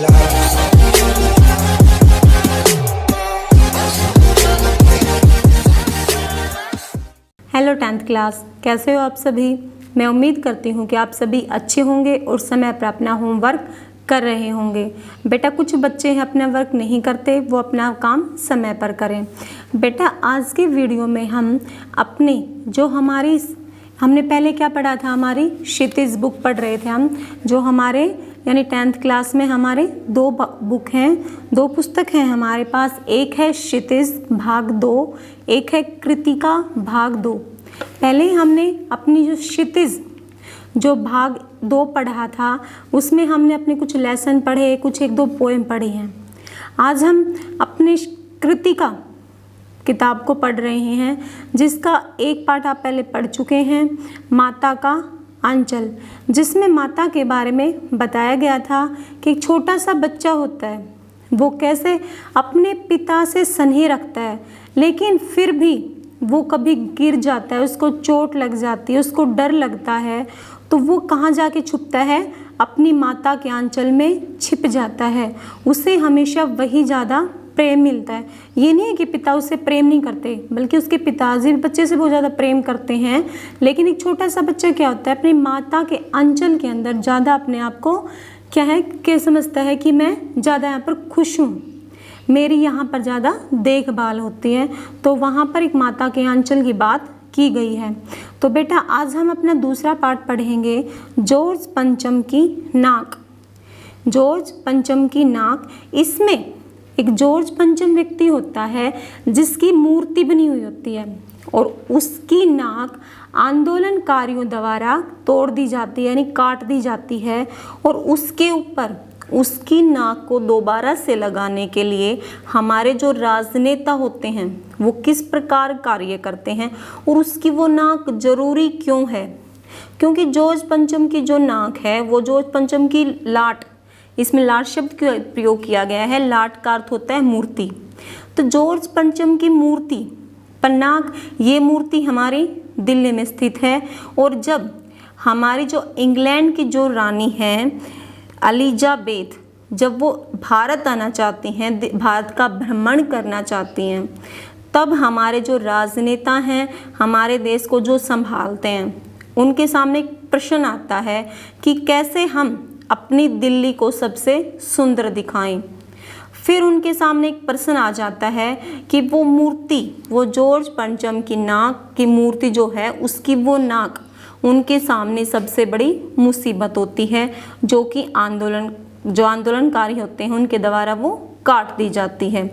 Hello 10th class, कैसे हो आप सभी। मैं उम्मीद करती हूँ कि आप सभी अच्छे होंगे और समय पर अपना होमवर्क कर रहे होंगे। बेटा कुछ बच्चे हैं अपना वर्क नहीं करते, वो अपना काम समय पर करें। बेटा आज के वीडियो में हम अपनी जो हमने पहले क्या पढ़ा था, हमारी क्षितिज बुक पढ़ रहे थे हम, जो हमारे यानी 10th क्लास में हमारे दो बुक हैं, दो पुस्तक हैं हमारे पास। एक है क्षितिज भाग 2, एक है कृतिका भाग 2। पहले हमने अपनी जो क्षितिज जो भाग 2 पढ़ा था उसमें हमने अपने कुछ लेसन पढ़े, कुछ 1-2 पोएम पढ़ी हैं। आज हम अपने कृतिका किताब को पढ़ रहे हैं, जिसका एक पार्ट आप पहले पढ़ चुके हैं, माता का अंचल, जिसमें माता के बारे में बताया गया था कि एक छोटा सा बच्चा होता है, वो कैसे अपने पिता से स्नेह रखता है, लेकिन फिर भी वो कभी गिर जाता है, उसको चोट लग जाती है, उसको डर लगता है, तो वो कहाँ जाके छुपता है, अपनी माता के आंचल में छिप जाता है। उसे हमेशा वही ज़्यादा प्रेम मिलता है। ये नहीं है कि पिता उससे प्रेम नहीं करते, बल्कि उसके पिताजी भी बच्चे से बहुत ज़्यादा प्रेम करते हैं, लेकिन एक छोटा सा बच्चा क्या होता है, अपनी माता के अंचल के अंदर ज़्यादा अपने आप को क्या है कि समझता है कि मैं ज़्यादा यहाँ पर खुश हूँ, मेरी यहाँ पर ज़्यादा देखभाल होती है। तो वहाँ पर एक माता के आंचल की बात की गई है। तो बेटा आज हम अपना दूसरा पार्ट पढ़ेंगे, जॉर्ज पंचम की नाक। जॉर्ज पंचम की नाक, इसमें एक जॉर्ज पंचम व्यक्ति होता है जिसकी मूर्ति बनी हुई होती है और उसकी नाक आंदोलनकारियों द्वारा तोड़ दी जाती है, यानी काट दी जाती है, और उसके ऊपर उसकी नाक को दोबारा से लगाने के लिए हमारे जो राजनेता होते हैं वो किस प्रकार कार्य करते हैं और उसकी वो नाक जरूरी क्यों है। क्योंकि जॉर्ज पंचम की जो नाक है वो जॉर्ज पंचम की लाट, इसमें लाट शब्द का प्रयोग किया गया है, लाट का अर्थ होता है मूर्ति। तो जॉर्ज पंचम की मूर्ति पर नाक, ये मूर्ति हमारी दिल्ली में स्थित है। और जब हमारी जो इंग्लैंड की जो रानी है एलिजाबेथ, जब वो भारत आना चाहती हैं, भारत का भ्रमण करना चाहती हैं, तब हमारे जो राजनेता हैं, हमारे देश को जो संभालते हैं, उनके सामने एक प्रश्न आता है कि कैसे हम अपनी दिल्ली को सबसे सुंदर दिखाएं। फिर उनके सामने एक प्रश्न आ जाता है कि वो मूर्ति, वो जॉर्ज पंचम की नाक की मूर्ति जो है, उसकी वो नाक उनके सामने सबसे बड़ी मुसीबत होती है, जो कि आंदोलनकारी होते हैं उनके द्वारा वो काट दी जाती है।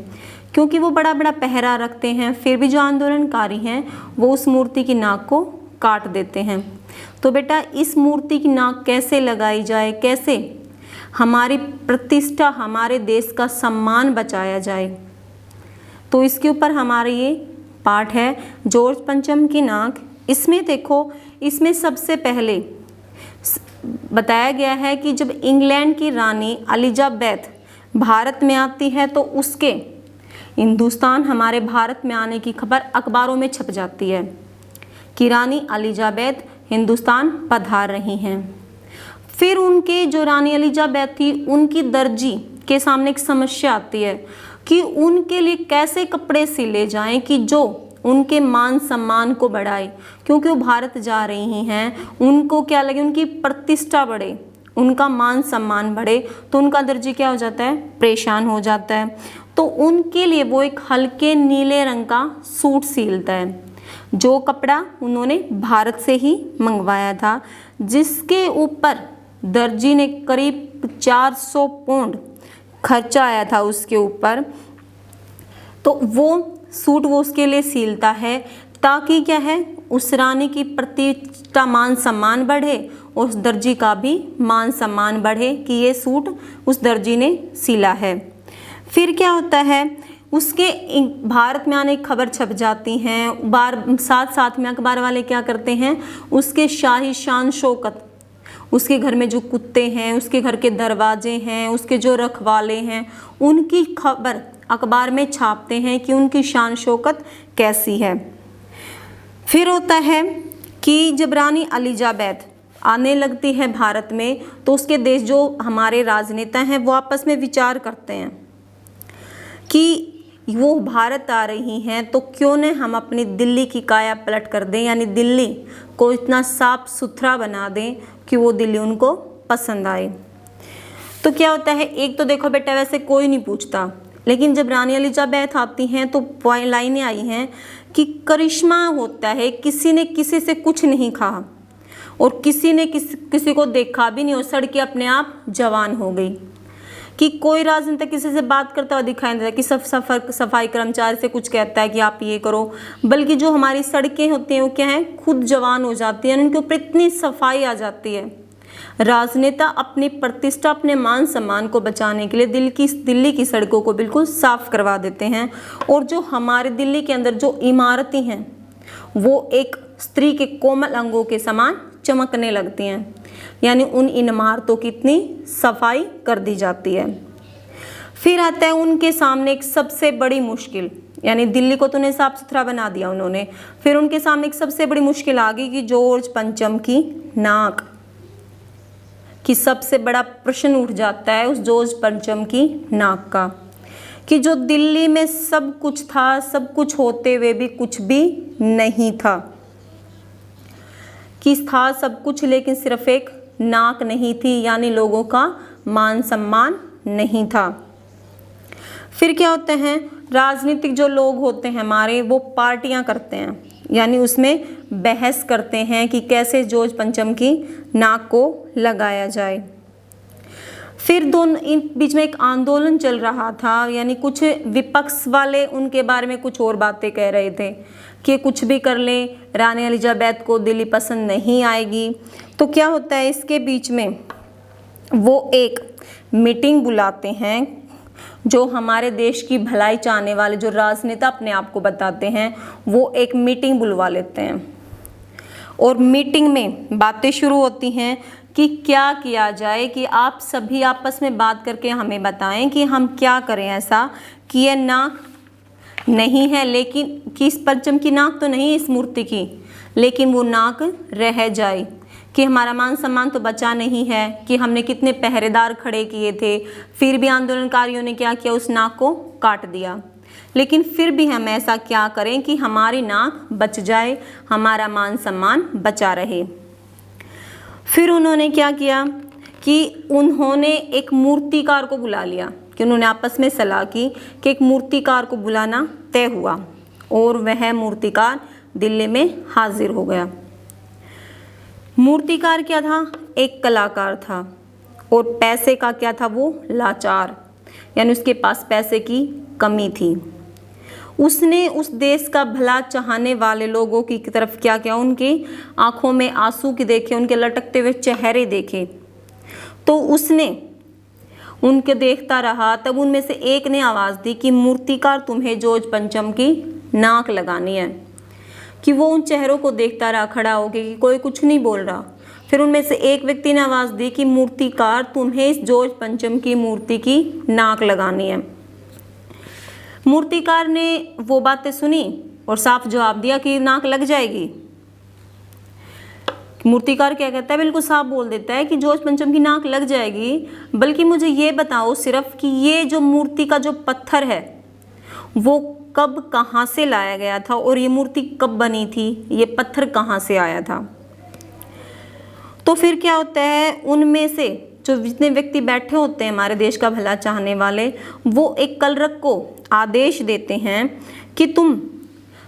क्योंकि वो बड़ा बड़ा पहरा रखते हैं, फिर भी जो आंदोलनकारी हैं वो उस मूर्ति की नाक को काट देते हैं। तो बेटा इस मूर्ति की नाक कैसे लगाई जाए, कैसे हमारी प्रतिष्ठा, हमारे देश का सम्मान बचाया जाए, तो इसके ऊपर हमारा ये पाठ है, जॉर्ज पंचम की नाक। इसमें देखो, इसमें सबसे पहले बताया गया है कि जब इंग्लैंड की रानी एलिजाबेथ भारत में आती है तो उसके हिंदुस्तान, हमारे भारत में आने की खबर अखबारों में छप जाती है कि रानी एलिजाबेथ हिंदुस्तान पधार रही हैं। फिर उनके जो रानी एलिजाबेथ थी, उनकी दर्जी के सामने एक समस्या आती है कि उनके लिए कैसे कपड़े सिले जाएं कि जो उनके मान सम्मान को बढ़ाए, क्योंकि वो भारत जा रही हैं, उनको क्या लगे, उनकी प्रतिष्ठा बढ़े, उनका मान सम्मान बढ़े। तो उनका दर्जी क्या हो जाता है, परेशान हो जाता है। तो उनके लिए वो एक हल्के नीले रंग का सूट सिलता है, जो कपड़ा उन्होंने भारत से ही मंगवाया था, जिसके ऊपर दर्जी ने करीब 400 पाउंड खर्चा आया था उसके ऊपर। तो वो सूट वो उसके लिए सिलता है ताकि क्या है, उस रानी की प्रतिष्ठा, मान सम्मान बढ़े और उस दर्जी का भी मान सम्मान बढ़े कि ये सूट उस दर्जी ने सिला है। फिर क्या होता है, उसके भारत में आने की खबर छप जाती हैं, साथ में अखबार वाले क्या करते हैं, उसके शाही शान शौकत, उसके घर में जो कुत्ते हैं, उसके घर के दरवाजे हैं, उसके जो रखवाले हैं, उनकी खबर अखबार में छापते हैं कि उनकी शान शौकत कैसी है। फिर होता है कि जब रानी एलिजाबेथ आने लगती है भारत में, तो उसके देश जो हमारे राजनेता हैं वो आपस में विचार करते हैं कि वो भारत आ रही हैं तो क्यों न हम अपनी दिल्ली की काया पलट कर दें, यानी दिल्ली को इतना साफ सुथरा बना दें कि वो दिल्ली उनको पसंद आए। तो क्या होता है, एक तो देखो बेटा वैसे कोई नहीं पूछता, लेकिन जब रानी एलिजाबेथ आती हैं तो लाइनें आई हैं कि करिश्मा होता है, किसी ने किसी से कुछ नहीं कहा और किसी ने किसी को देखा भी नहीं और सड़कें अपने आप जवान हो गई, कि कोई राजनेता किसी से बात करता हुआ दिखाई नहीं देता कि सफाई कर्मचारी से कुछ कहता है कि आप ये करो, बल्कि जो हमारी सड़कें होती हैं वो क्या है, खुद जवान हो जाती हैं, उनके ऊपर इतनी सफाई आ जाती है। राजनेता अपनी प्रतिष्ठा, अपने मान सम्मान को बचाने के लिए दिल्ली की सड़कों को बिल्कुल साफ करवा देते हैं। और जो हमारे दिल्ली के अंदर जो इमारतें हैं वो एक स्त्री के कोमल अंगों के समान चमकने लगती हैं, यानी उन इमारतों की इतनी सफाई कर दी जाती है। फिर आता है उनके सामने एक सबसे बड़ी मुश्किल, यानी दिल्ली को तो उन्हें साफ सुथरा बना दिया उन्होंने, फिर उनके सामने एक सबसे बड़ी मुश्किल आ गई कि जॉर्ज पंचम की नाक कि सबसे बड़ा प्रश्न उठ जाता है उस जॉर्ज पंचम की नाक का, कि जो दिल्ली में सब कुछ था, सब कुछ होते हुए भी कुछ भी नहीं था, कि था सब कुछ लेकिन सिर्फ एक नाक नहीं थी, यानी लोगों का मान सम्मान नहीं था। फिर क्या होते हैं, राजनीतिक जो लोग होते हैं हमारे, वो पार्टियां करते हैं, यानी उसमें बहस करते हैं कि कैसे जॉर्ज पंचम की नाक को लगाया जाए। फिर दोनों इन बीच में एक आंदोलन चल रहा था, यानी कुछ विपक्ष वाले उनके बारे में कुछ और बातें कह रहे थे कि कुछ भी कर ले, रानी एलिजाबेथ को दिल्ली पसंद नहीं आएगी। तो क्या होता है, इसके बीच में वो एक मीटिंग बुलाते हैं, जो हमारे देश की भलाई चाहने वाले जो राजनेता अपने आप को बताते हैं, वो एक मीटिंग बुलवा लेते हैं और मीटिंग में बातें शुरू होती हैं कि क्या किया जाए, कि आप सभी आपस में बात करके हमें बताएं कि हम क्या करें ऐसा कि यह नाक नहीं है, लेकिन कि इस पंचम की नाक तो नहीं है इस मूर्ति की, लेकिन वो नाक रह जाए, कि हमारा मान सम्मान तो बचा नहीं है, कि हमने कितने पहरेदार खड़े किए थे, फिर भी आंदोलनकारियों ने क्या किया, उस नाक को काट दिया, लेकिन फिर भी हम ऐसा क्या करें कि हमारी नाक बच जाए, हमारा मान सम्मान बचा रहे। फिर उन्होंने क्या किया कि उन्होंने एक मूर्तिकार को बुला लिया, कि उन्होंने आपस में सलाह की कि एक मूर्तिकार को बुलाना तय हुआ और वह मूर्तिकार दिल्ली में हाजिर हो गया। मूर्तिकार क्या था, एक कलाकार था और पैसे का क्या था, वो लाचार, यानी उसके पास पैसे की कमी थी। उसने उस देश का भला चाहने वाले लोगों की तरफ क्या किया, उनकी आंखों में आंसू की देखे, उनके लटकते हुए चेहरे देखे, तो उसने उनके देखता रहा। तब उनमें से एक ने आवाज़ दी कि मूर्तिकार तुम्हें जॉर्ज पंचम की नाक लगानी है, कि वो उन चेहरों को देखता रहा खड़ा होकर, कि कोई कुछ नहीं बोल रहा। फिर उनमें से एक व्यक्ति ने आवाज़ दी कि मूर्तिकार तुम्हें इस जॉर्ज पंचम की मूर्ति की नाक लगानी है। मूर्तिकार ने वो बातें सुनी और साफ जवाब दिया कि नाक लग जाएगी। मूर्तिकार क्या कहता है, बिल्कुल साफ बोल देता है कि जॉर्ज पंचम की नाक लग जाएगी, बल्कि मुझे ये बताओ सिर्फ कि ये जो मूर्ति का जो पत्थर है वो कब कहाँ से लाया गया था और ये मूर्ति कब बनी थी, ये पत्थर कहाँ से आया था। तो फिर क्या होता है, उनमें से जो जितने व्यक्ति बैठे होते हैं हमारे देश का भला चाहने वाले, वो एक कलरक को आदेश देते हैं कि तुम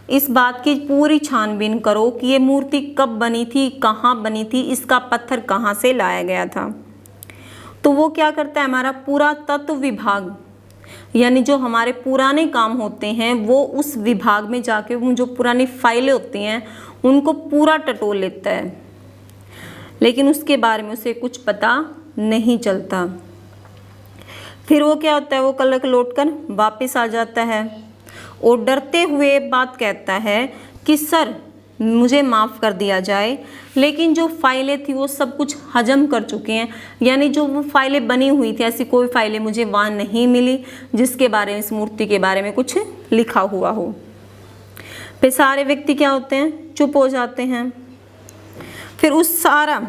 इस बात की पूरी छानबीन करो कि ये मूर्ति कब बनी थी, कहाँ बनी थी, इसका पत्थर कहाँ से लाया गया था। तो वो क्या करता है, हमारा पुरातत्व विभाग, यानी जो हमारे पुराने काम होते हैं वो उस विभाग में जाके उन जो पुरानी फाइलें होती हैं उनको पूरा टटोल लेता है, लेकिन उसके बारे में उसे कुछ पता नहीं चलता। फिर वो क्या होता है, वो कलरक लौटकर वापस आ जाता है और डरते हुए बात कहता है कि सर मुझे माफ़ कर दिया जाए, लेकिन जो फाइलें थी वो सब कुछ हजम कर चुके हैं, यानी जो वो फाइलें बनी हुई थी ऐसी कोई फाइलें मुझे वहाँ नहीं मिली जिसके बारे में, इस मूर्ति के बारे में कुछ लिखा हुआ हो। फिर सारे व्यक्ति क्या होते हैं, चुप हो जाते हैं। फिर उस सारा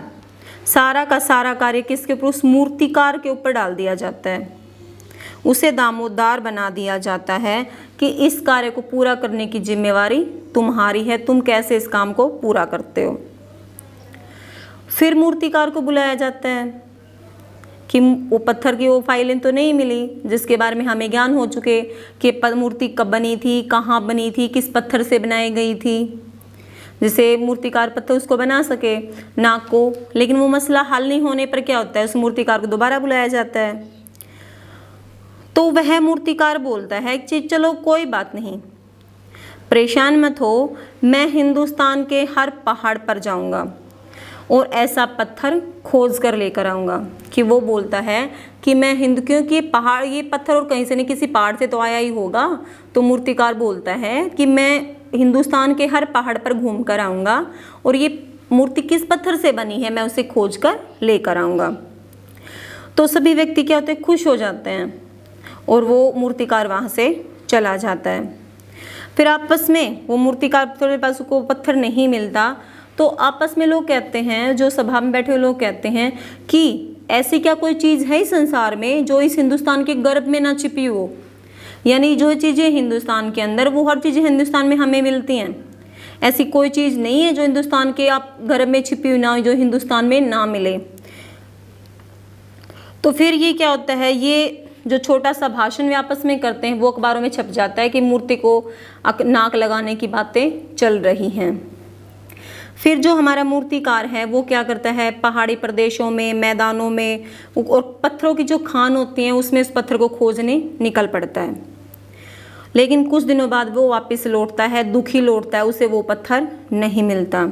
सारा का सारा कार्य किसके ऊपर, उस मूर्तिकार के ऊपर डाल दिया जाता है, उसे दामोदार बना दिया जाता है कि इस कार्य को पूरा करने की जिम्मेवारी तुम्हारी है, तुम कैसे इस काम को पूरा करते हो। फिर मूर्तिकार को बुलाया जाता है कि वो पत्थर की वो फाइलें तो नहीं मिली जिसके बारे में हमें ज्ञान हो चुके कि मूर्ति कब बनी थी, कहाँ बनी थी, किस पत्थर से बनाई गई थी, जिसे मूर्तिकार पत्थर उसको बना सके नाक को। लेकिन वो मसला हल नहीं होने पर क्या होता है, उस मूर्तिकार को दोबारा बुलाया जाता है। तो वह मूर्तिकार बोलता है कि चलो कोई बात नहीं, परेशान मत हो, मैं हिंदुस्तान के हर पहाड़ पर जाऊंगा और ऐसा पत्थर खोज कर लेकर आऊँगा। कि वो बोलता है कि मैं क्योंकि पहाड़, ये पत्थर और कहीं से नहीं किसी पहाड़ से तो आया ही होगा। तो मूर्तिकार बोलता है कि मैं हिंदुस्तान के हर पहाड़ पर घूम कर आऊँगा और ये मूर्ति किस पत्थर से बनी है मैं उसे खोज कर लेकर आऊँगा। तो सभी व्यक्ति क्या होते हैं, खुश हो जाते हैं और वो मूर्तिकार वहाँ से चला जाता है। फिर आपस में वो मूर्तिकार के पास को पत्थर नहीं मिलता तो आपस में लोग कहते हैं, जो सभा में बैठे हुए लोग कहते हैं कि ऐसी क्या कोई चीज़ है इस संसार में जो इस हिंदुस्तान के गर्भ में ना छिपी हो, यानी जो चीज़ें हिंदुस्तान के अंदर वो हर चीज़ें हिंदुस्तान में हमें मिलती हैं, ऐसी कोई चीज़ नहीं है जो हिंदुस्तान के आप गर्भ में छिपी हुई ना हो, जो हिंदुस्तान में ना मिले। तो फिर ये क्या होता है, ये जो छोटा सा भाषण वे आपस में करते हैं वो अखबारों में छप जाता है कि मूर्ति को नाक लगाने की बातें चल रही हैं। फिर जो हमारा मूर्तिकार है वो क्या करता है, पहाड़ी प्रदेशों में, मैदानों में और पत्थरों की जो खान होती हैं उसमें उस पत्थर को खोजने निकल पड़ता है। लेकिन कुछ दिनों बाद वो वापस लौटता है, दुखी लौटता है, उसे वो पत्थर नहीं मिलता।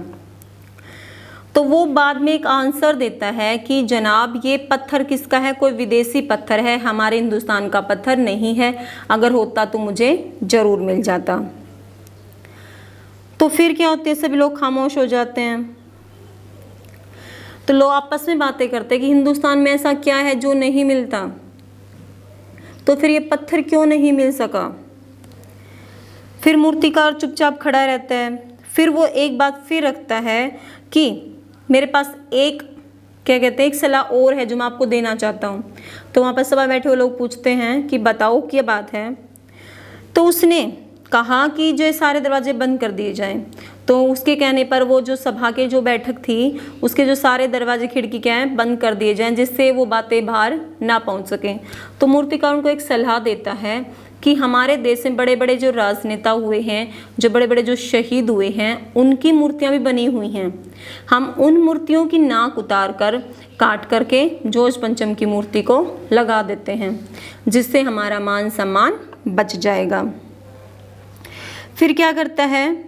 तो वो बाद में एक आंसर देता है कि जनाब ये पत्थर किसका है, कोई विदेशी पत्थर है, हमारे हिंदुस्तान का पत्थर नहीं है, अगर होता तो मुझे ज़रूर मिल जाता। तो फिर क्या होते हैं, सभी लोग खामोश हो जाते हैं। तो लोग आपस में बातें करते हैं कि हिंदुस्तान में ऐसा क्या है जो नहीं मिलता, तो फिर ये पत्थर क्यों नहीं मिल सका। फिर मूर्तिकार चुपचाप खड़ा रहता है। फिर वो एक बात फिर रखता है कि मेरे पास एक क्या कहते हैं, एक सलाह और है जो मैं आपको देना चाहता हूँ। तो वहाँ पर सभा बैठे हुए लोग पूछते हैं कि बताओ क्या बात है। तो उसने कहा कि जो सारे दरवाजे बंद कर दिए जाएं। तो उसके कहने पर वो जो सभा के जो बैठक थी उसके जो सारे दरवाजे खिड़की क्या हैं बंद कर दिए जाएं, जिससे वो बातें बाहर ना पहुंच सकें। तो मूर्तिकार उनको एक सलाह देता है कि हमारे देश में बड़े बड़े जो राजनेता हुए हैं, जो बड़े बड़े जो शहीद हुए हैं, उनकी मूर्तियां भी बनी हुई हैं। हम उन मूर्तियों की नाक उतार कर काट करके जोज पंचम की मूर्ति को लगा देते हैं, जिससे हमारा मान सम्मान बच जाएगा। फिर क्या करता है,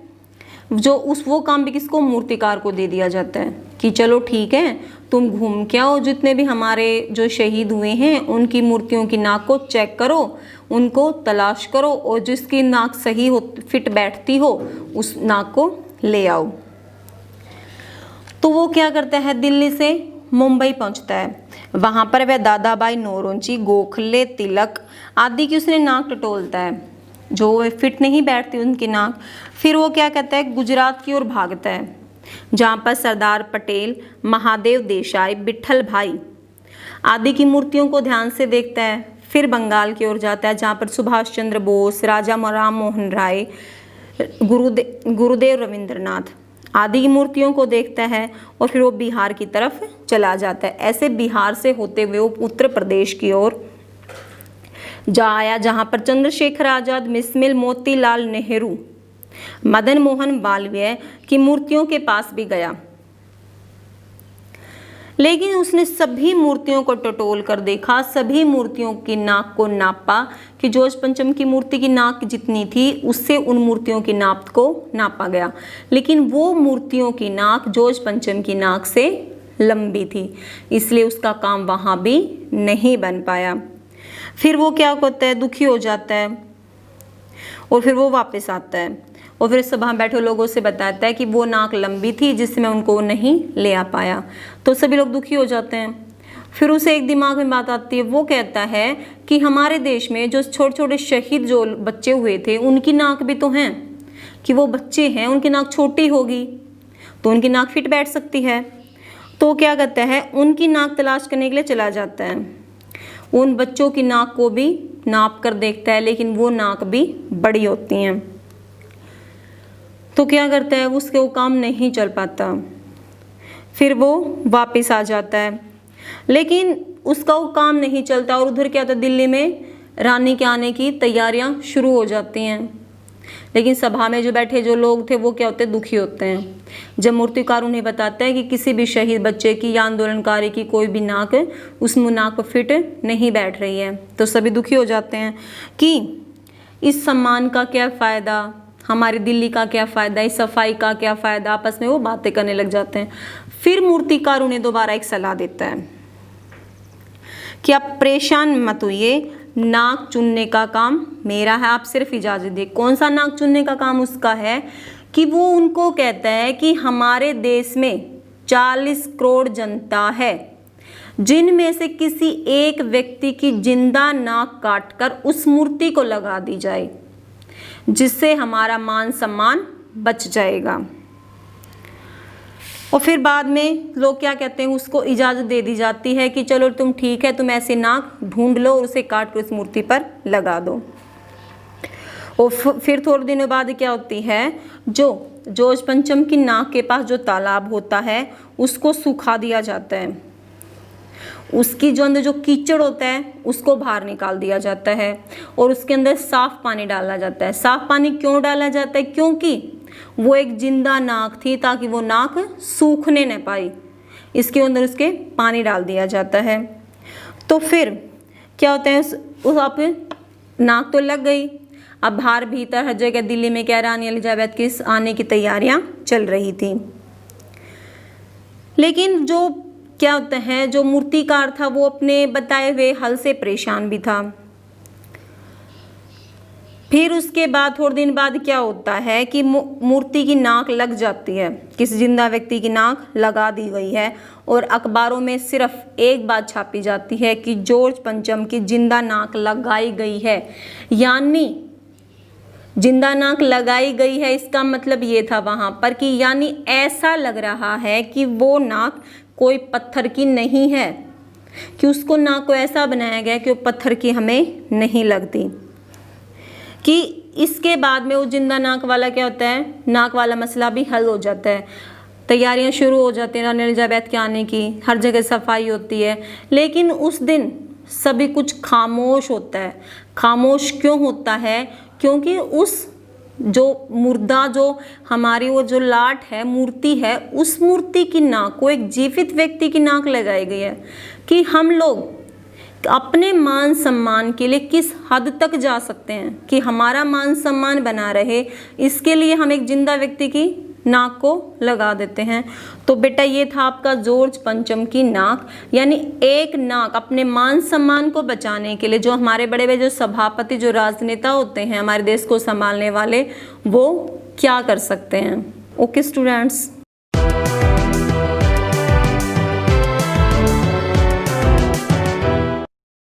जो वो काम भी किसको, मूर्तिकार को दे दिया जाता है कि चलो ठीक है, तुम घूम के आओ, जितने भी हमारे जो शहीद हुए हैं उनकी मूर्तियों की नाक को चेक करो, उनको तलाश करो और जिसकी नाक सही हो, फिट बैठती हो, उस नाक को ले आओ। तो वो क्या करता है, दिल्ली से मुंबई पहुंचता है। वहाँ पर वह दादाबाई नौरोजी, गोखले, तिलक आदि की उसने नाक टटोलता है, जो फिट नहीं बैठती उनकी नाक। फिर वो क्या कहता है, गुजरात की ओर भागता है, जहाँ पर सरदार पटेल, महादेव देसाई, विट्ठल भाई आदि की मूर्तियों को ध्यान से देखता है। फिर बंगाल की ओर जाता है, जहाँ पर सुभाष चंद्र बोस, राजा राम मोहन राय, गुरुदेव रविंद्रनाथ आदि की मूर्तियों को देखता है। और फिर वो बिहार की तरफ चला जाता है। ऐसे बिहार से होते हुए वो उत्तर प्रदेश की ओर जा आया, जहाँ पर चंद्रशेखर आजाद, मिसमिल मोतीलाल नेहरू, मदन मोहन मालवीय की मूर्तियों के पास भी गया। लेकिन उसने सभी मूर्तियों को टटोल कर देखा, सभी मूर्तियों की नाक को नापा कि जोज पंचम की मूर्ति की नाक जितनी थी उससे उन मूर्तियों की नाप को नापा गया, लेकिन वो मूर्तियों की नाक जोज पंचम की नाक से लंबी थी, इसलिए उसका काम वहाँ भी नहीं बन पाया। फिर वो क्या करता है, दुखी हो जाता है और फिर वो वापस आता है और फिर सभा बैठे लोगों से बताता है कि वो नाक लंबी थी जिससे मैं उनको नहीं ले आ पाया। तो सभी लोग दुखी हो जाते हैं। फिर उसे एक दिमाग में बात आती है, वो कहता है कि हमारे देश में जो छोटे छोटे शहीद जो बच्चे हुए थे उनकी नाक भी तो हैं, कि वो बच्चे हैं, उनकी नाक छोटी होगी तो उनकी नाक फिट बैठ सकती है। तो क्या कहता है, उनकी नाक तलाश करने के लिए चला जाता है। उन बच्चों की नाक को भी नाप कर देखता है, लेकिन वो नाक भी बड़ी होती हैं। तो क्या करता है, उसके वो काम नहीं चल पाता, फिर वो वापस आ जाता है, लेकिन उसका वो काम नहीं चलता। और उधर क्या होता है, दिल्ली में रानी के आने की तैयारियां शुरू हो जाती हैं। लेकिन सभा में जो बैठे जो लोग थे वो क्या होते हैं, दुखी होते हैं। जब मूर्तिकार उन्हें बताता है कि किसी भी शहीद बच्चे की या आंदोलनकारी की कोई भी नाक उस नाक पर फिट नहीं बैठ रही है, तो सभी दुखी हो जाते हैं कि इस सम्मान का क्या फ़ायदा, हमारी दिल्ली का क्या फ़ायदा, इस सफाई का क्या फ़ायदा। आपस में वो बातें करने लग जाते हैं। फिर मूर्तिकार उन्हें दोबारा एक सलाह देता है कि आप परेशान मत होइए, नाक चुनने का काम मेरा है, आप सिर्फ इजाज़त दे। कौन सा नाक चुनने का काम उसका है कि वो उनको कहता है कि हमारे देश में 40 करोड़ जनता है, जिनमें से किसी एक व्यक्ति की जिंदा नाक काटकर उस मूर्ति को लगा दी जाए, जिससे हमारा मान सम्मान बच जाएगा। और फिर बाद में लोग क्या कहते हैं, उसको इजाज़त दे दी जाती है कि चलो तुम ठीक है, तुम ऐसी नाक ढूंढ लो और उसे काट कर उस मूर्ति पर लगा दो। और फिर थोड़े दिनों बाद क्या होती है, जो जोज पंचम की नाक के पास जो तालाब होता है उसको सुखा दिया जाता है। उसकी जो अंदर जो कीचड़ होता है उसको बाहर निकाल दिया जाता है और उसके अंदर साफ पानी डाला जाता है। साफ पानी क्यों डाला जाता है, क्योंकि वो एक जिंदा नाक थी, ताकि वो नाक सूखने न पाई, इसके अंदर उसके पानी डाल दिया जाता है। तो फिर क्या होता है, उस आप नाक तो लग गई, अब बाहर भीतर हर जगह दिल्ली में क्या रानी एलिजाबेथ की आने की तैयारियां चल रही थी। लेकिन जो क्या होता है, जो मूर्तिकार था वो अपने बताए हुए हल से परेशान भी था। फिर उसके बाद थोड़े दिन बाद क्या होता है कि मूर्ति की नाक लग जाती है, किसी जिंदा व्यक्ति की नाक लगा दी गई है और अखबारों में सिर्फ एक बात छापी जाती है कि जॉर्ज पंचम की जिंदा नाक लगाई गई है। यानी जिंदा नाक लगाई गई है, इसका मतलब ये था वहाँ पर कि यानी ऐसा लग रहा है कि वो नाक कोई पत्थर की नहीं है, कि उसको नाक को ऐसा बनाया गया कि वो पत्थर की हमें नहीं लगती। कि इसके बाद में वो जिंदा नाक वाला क्या होता है, नाक वाला मसला भी हल हो जाता है। तैयारियां शुरू हो जाती हैं रानी एलिजाबेथ के आने की, हर जगह सफाई होती है। लेकिन उस दिन सभी कुछ खामोश होता है। खामोश क्यों होता है, क्योंकि उस जो मुर्दा जो हमारी वो जो लाट है, मूर्ति है, उस मूर्ति की नाक को एक जीवित व्यक्ति की नाक लगाई गई है। कि हम लोग अपने मान सम्मान के लिए किस हद तक जा सकते हैं, कि हमारा मान सम्मान बना रहे, इसके लिए हम एक जिंदा व्यक्ति की नाक को लगा देते हैं। तो बेटा ये था आपका जॉर्ज पंचम की नाक। यानी एक नाक अपने मान सम्मान को बचाने के लिए जो हमारे बड़े बड़े जो सभापति, जो राजनेता होते हैं हमारे देश को संभालने वाले, वो क्या कर सकते हैं। Okay students.